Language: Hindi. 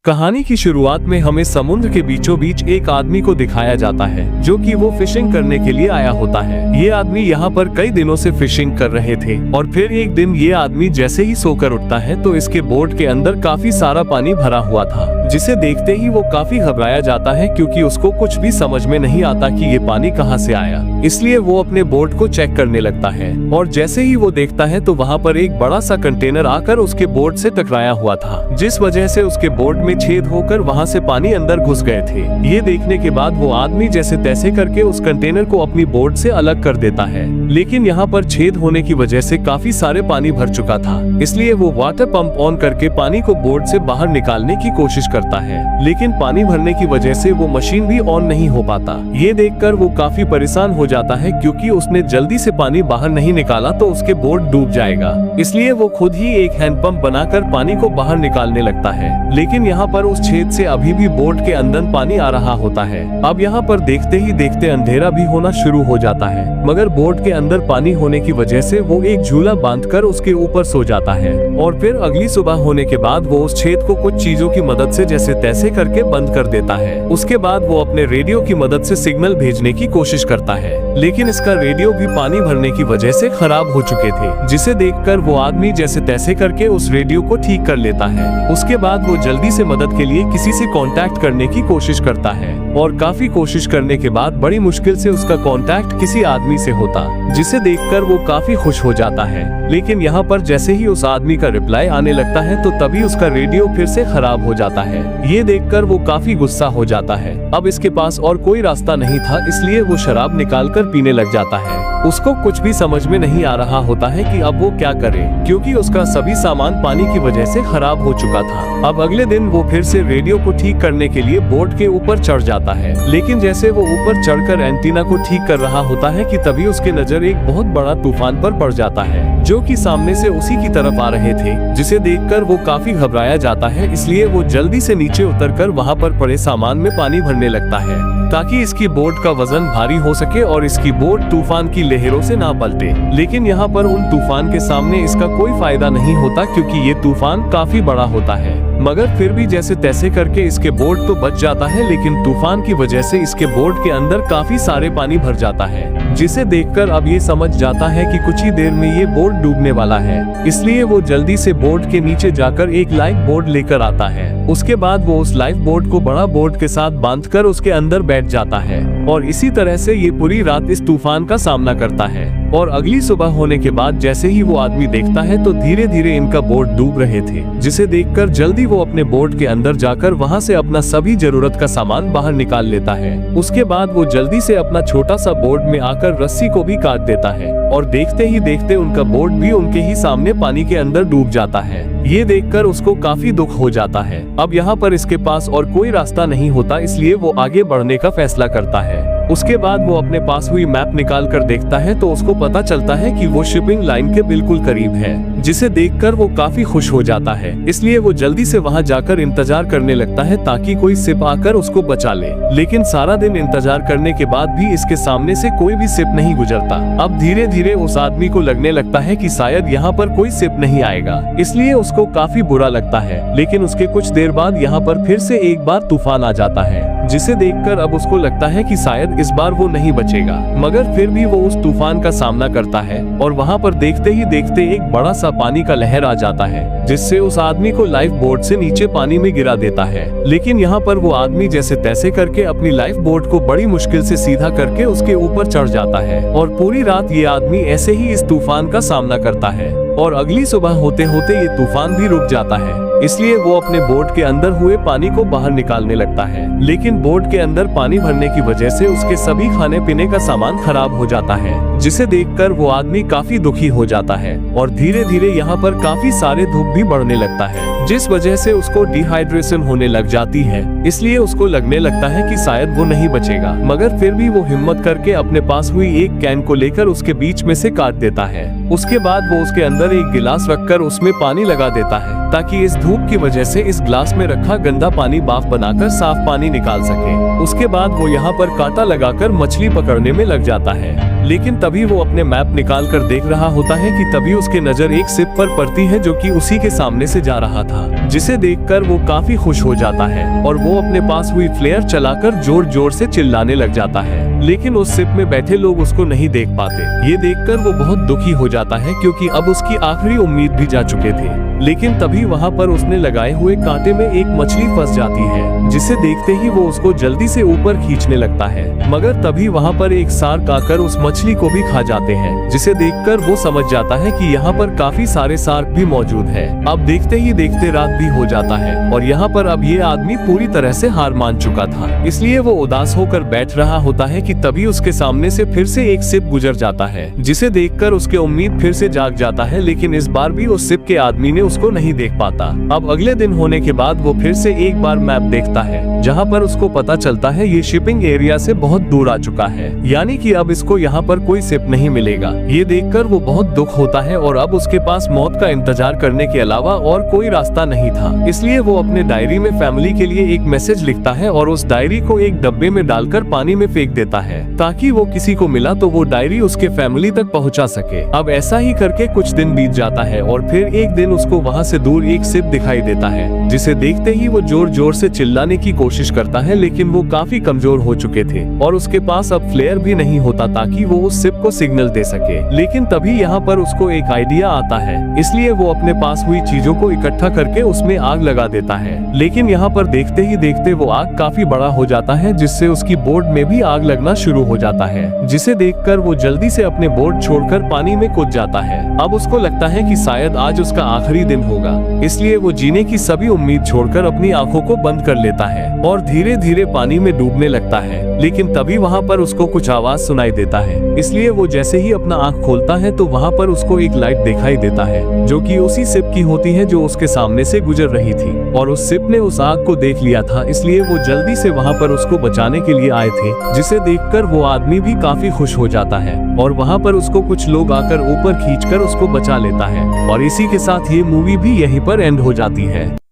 कहानी की शुरुआत में हमें समुद्र के बीचों बीच एक आदमी को दिखाया जाता है जो कि वो फिशिंग करने के लिए आया होता है। ये आदमी यहाँ पर कई दिनों से फिशिंग कर रहे थे और फिर एक दिन ये आदमी जैसे ही सोकर उठता है तो इसके बोट के अंदर काफी सारा पानी भरा हुआ था, जिसे देखते ही वो काफी घबराया जाता है क्योंकि उसको कुछ भी समझ में नहीं आता कि ये पानी कहाँ से आया। इसलिए वो अपने बोट को चेक करने लगता है और जैसे ही वो देखता है तो वहाँ पर एक बड़ा सा कंटेनर आकर उसके बोट से टकराया हुआ था, जिस वजह से उसके बोट में छेद होकर वहाँ से पानी अंदर घुस गए थे। ये देखने के बाद वो आदमी जैसे तैसे करके उस कंटेनर को अपनी बोट से अलग कर देता है, लेकिन यहाँ पर छेद होने की वजह से काफी सारे पानी भर चुका था, इसलिए वो वाटर पंप ऑन करके पानी को बोट से बाहर निकालने की कोशिश करता है, लेकिन पानी भरने की वजह से वो मशीन भी ऑन नहीं हो पाता। ये देखकर वो काफी परेशान हो जाता है क्योंकि उसने जल्दी से पानी बाहर नहीं निकाला तो उसके बोट डूब जाएगा, इसलिए वो खुद ही एक हैंडपंप बनाकर पानी को बाहर निकालने लगता है। लेकिन यहाँ पर उस छेद से अभी भी बोट के अंदर पानी आ रहा होता है। अब यहाँ पर देखते ही देखते अंधेरा भी होना शुरू हो जाता है, मगर बोट के अंदर पानी होने की वजह से वो एक झूला बांधकर उसके ऊपर सो जाता है और फिर अगली सुबह होने के बाद वो उस छेद को कुछ चीजों की मदद से जैसे तैसे करके बंद कर देता है। उसके बाद वो अपने रेडियो की मदद से सिग्नल भेजने की कोशिश करता है, लेकिन इसका रेडियो भी पानी भरने की वजह से खराब हो चुके थे, जिसे देखकर वो आदमी जैसे तैसे करके उस रेडियो को ठीक कर लेता है। उसके बाद वो जल्दी से मदद के लिए किसी से कांटेक्ट करने की कोशिश करता है और काफी कोशिश करने के बाद बड़ी मुश्किल से उसका कांटेक्ट किसी आदमी से होता, जिसे देखकर वो काफी खुश हो जाता है। लेकिन यहाँ पर जैसे ही उस आदमी का रिप्लाई आने लगता है तो तभी उसका रेडियो फिर से खराब हो जाता है। ये देखकर वो काफी गुस्सा हो जाता है। अब इसके पास और कोई रास्ता नहीं था, इसलिए वो शराब निकालकर पीने लग जाता है। उसको कुछ भी समझ में नहीं आ रहा होता है कि अब वो क्या करे, क्योंकि उसका सभी सामान पानी की वजह से खराब हो चुका था। अब अगले दिन वो फिर से रेडियो को ठीक करने के लिए बोट के ऊपर चढ़ जाता है, लेकिन जैसे वो ऊपर चढ़कर एंटीना को ठीक कर रहा होता है कि तभी उसके नजर एक बहुत बड़ा तूफान पर पड़ जाता है, जो कि सामने से उसी की तरफ आ रहे थे, जिसे देखकर वो काफी घबराया जाता है। इसलिए वो जल्दी से नीचे उतरकर वहाँ पर पड़े सामान में पानी भरने लगता है ताकि इसकी बोट का वजन भारी हो सके और इसकी बोट तूफान की लहरों से ना पलटे। लेकिन यहाँ पर उन तूफान के सामने इसका कोई फायदा नहीं होता क्योंकि ये तूफान काफी बड़ा होता है, मगर फिर भी जैसे तैसे करके इसके बोट तो बच जाता है, लेकिन तूफान की वजह से इसके बोट के अंदर काफी सारे पानी भर जाता है, जिसे देखकर अब ये समझ जाता है कि कुछ ही देर में ये बोट डूबने वाला है। इसलिए वो जल्दी से बोट के नीचे जाकर एक लाइफ बोट लेकर आता है। उसके बाद वो उस लाइफ बोट को बड़ा बोट के साथ बांधकर उसके अंदर बैठ जाता है और इसी तरह से ये पूरी रात इस तूफान का सामना करता है। और अगली सुबह होने के बाद जैसे ही वो आदमी देखता है तो धीरे धीरे इनका बोट डूब रहे थे, जिसे देखकर जल्दी वो अपने बोट के अंदर जाकर वहां से अपना सभी जरूरत का सामान बाहर निकाल लेता है। उसके बाद वो जल्दी से अपना छोटा सा बोट में आकर रस्सी को भी काट देता है और देखते ही देखते उनका बोट भी उनके ही सामने पानी के अंदर डूब जाता है। ये देखकर उसको काफी दुख हो जाता है। अब यहाँ पर इसके पास और कोई रास्ता नहीं होता, इसलिए वो आगे बढ़ने का फैसला करता है। उसके बाद वो अपने पास हुई मैप निकाल कर देखता है तो उसको पता चलता है कि वो शिपिंग लाइन के बिल्कुल करीब है, जिसे देखकर वो काफी खुश हो जाता है। इसलिए वो जल्दी से वहां जाकर इंतजार करने लगता है ताकि कोई शिप आकर उसको बचा ले। लेकिन सारा दिन इंतजार करने के बाद भी इसके सामने से कोई भी शिप नहीं गुजरता। अब धीरे धीरे उस आदमी को लगने लगता है कि शायद यहाँ पर कोई शिप नहीं आएगा, इसलिए उसको काफी बुरा लगता है। लेकिन उसके कुछ देर बाद यहाँ पर फिर से एक बार तूफान आ जाता है, जिसे देखकर अब उसको लगता है कि शायद इस बार वो नहीं बचेगा, मगर फिर भी वो उस तूफान का सामना करता है और वहाँ पर देखते ही देखते एक बड़ा सा पानी का लहर आ जाता है, जिससे उस आदमी को लाइफ बोट से नीचे पानी में गिरा देता है। लेकिन यहाँ पर वो आदमी जैसे तैसे करके अपनी लाइफ बोट को बड़ी मुश्किल से सीधा करके उसके ऊपर चढ़ जाता है और पूरी रात ये आदमी ऐसे ही इस तूफान का सामना करता है और अगली सुबह होते होते ये तूफान भी रुक जाता है। इसलिए वो अपने बोट के अंदर हुए पानी को बाहर निकालने लगता है, लेकिन बोट के अंदर पानी भरने की वजह से उसके सभी खाने पीने का सामान खराब हो जाता है, जिसे देखकर वो आदमी काफी दुखी हो जाता है और धीरे धीरे यहाँ पर काफी सारे धूप भी बढ़ने लगता है, जिस वजह से उसको डिहाइड्रेशन होने लग जाती है। इसलिए उसको लगने लगता है कि शायद वो नहीं बचेगा, मगर फिर भी वो हिम्मत करके अपने पास हुई एक कैन को लेकर उसके बीच में से काट देता है। उसके बाद वो उसके अंदर एक गिलास रखकर उसमें पानी लगा देता है ताकि इस धूप की वजह से इस ग्लास में रखा गंदा पानी बाफ बनाकर साफ पानी निकाल सके। उसके बाद वो यहाँ पर कांटा लगाकर मछली पकड़ने में लग जाता है। लेकिन तभी वो अपने मैप निकाल कर देख रहा होता है कि तभी उसके नजर एक सिप पर पड़ती है जो कि उसी के सामने से जा रहा था, जिसे देखकर वो काफी खुश हो जाता है और वो अपने पास हुई फ्लेयर चलाकर जोर जोर से चिल्लाने लग जाता है। लेकिन उस सिप में बैठे लोग उसको नहीं देख पाते। ये देखकर वो बहुत दुखी हो जाता है क्योंकि अब उसकी आखिरी उम्मीद भी जा चुके थे। लेकिन तभी वहाँ पर उसने लगाए हुए कांटे में एक मछली फंस जाती है, जिसे देखते ही वो उसको जल्दी से ऊपर खींचने लगता है। मगर तभी वहाँ पर एक शार्क आकर उस मछली को भी खा जाते हैं, जिसे देखकर वो समझ जाता है कि यहाँ पर काफी सारे शार्क भी मौजूद है। अब देखते ही देखते रात भी हो जाता है और यहाँ पर अब ये आदमी पूरी तरह से हार मान चुका था, इसलिए वो उदास होकर बैठ रहा होता है कि तभी उसके सामने से फिर से एक सिप गुजर जाता है, जिसे देखकर उसके उम्मीद फिर से जाग जाता है। लेकिन इस बार भी उस सिप के आदमी ने उसको नहीं देख पाता। अब अगले दिन होने के बाद वो फिर से एक बार मैप देखता है, जहाँ पर उसको पता चलता है ये शिपिंग एरिया से बहुत दूर आ चुका है, यानी कि अब इसको यहाँ पर कोई सिप नहीं मिलेगा। ये देखकर वो बहुत दुख होता है और अब उसके पास मौत का इंतजार करने के अलावा और कोई रास्ता नहीं था। इसलिए वो अपने डायरी में फैमिली के लिए एक मैसेज लिखता है और उस डायरी को एक डब्बे में डालकर पानी में फेंक देता है, ताकि वो किसी को मिला तो वो डायरी उसके फैमिली तक पहुंचा सके। अब ऐसा ही करके कुछ दिन बीत जाता है और फिर एक दिन उसको वहां से दूर एक सिप दिखाई देता है, जिसे देखते ही वो जोर जोर से चिल्लाने की कोशिश करता है। लेकिन वो काफी कमजोर हो चुके थे और उसके पास अब फ्लेयर भी नहीं होता ताकि वो उस सिप को सिग्नल दे सके। लेकिन तभी यहाँ पर उसको एक आइडिया आता है, इसलिए वो अपने पास हुई चीजों को इकट्ठा करके उसमें आग लगा देता है। लेकिन यहाँ पर देखते ही देखते वो आग काफी बड़ा हो जाता है, जिससे उसकी बोट में भी आग लगना शुरू हो जाता है, जिसे देखकर वो जल्दी से अपने बोट छोड़कर पानी में कूद जाता है। अब उसको लगता है कि शायद आज उसका आखिरी दिन होगा, इसलिए वो जीने की सभी उम्मीद छोड़कर अपनी आंखों को बंद कर लेता है और धीरे धीरे पानी में डूबने लगता है। लेकिन तभी वहाँ पर उसको कुछ आवाज सुनाई देता है, इसलिए वो जैसे ही अपना आंख खोलता है तो वहाँ पर उसको एक लाइट दिखाई देता है, जो कि उसी सिप की होती है जो उसके सामने से गुजर रही थी। और उस सिप ने उस आग को देख लिया था, इसलिए वो जल्दी से वहाँ पर उसको बचाने के लिए आए थे, जिसे देखकर वो आदमी भी काफी खुश हो जाता है और वहाँ पर उसको कुछ लोग आकर ऊपर खींचकर उसको बचा लेता है। और इसी के साथ ये मूवी भी यहीं पर एंड हो जाती है।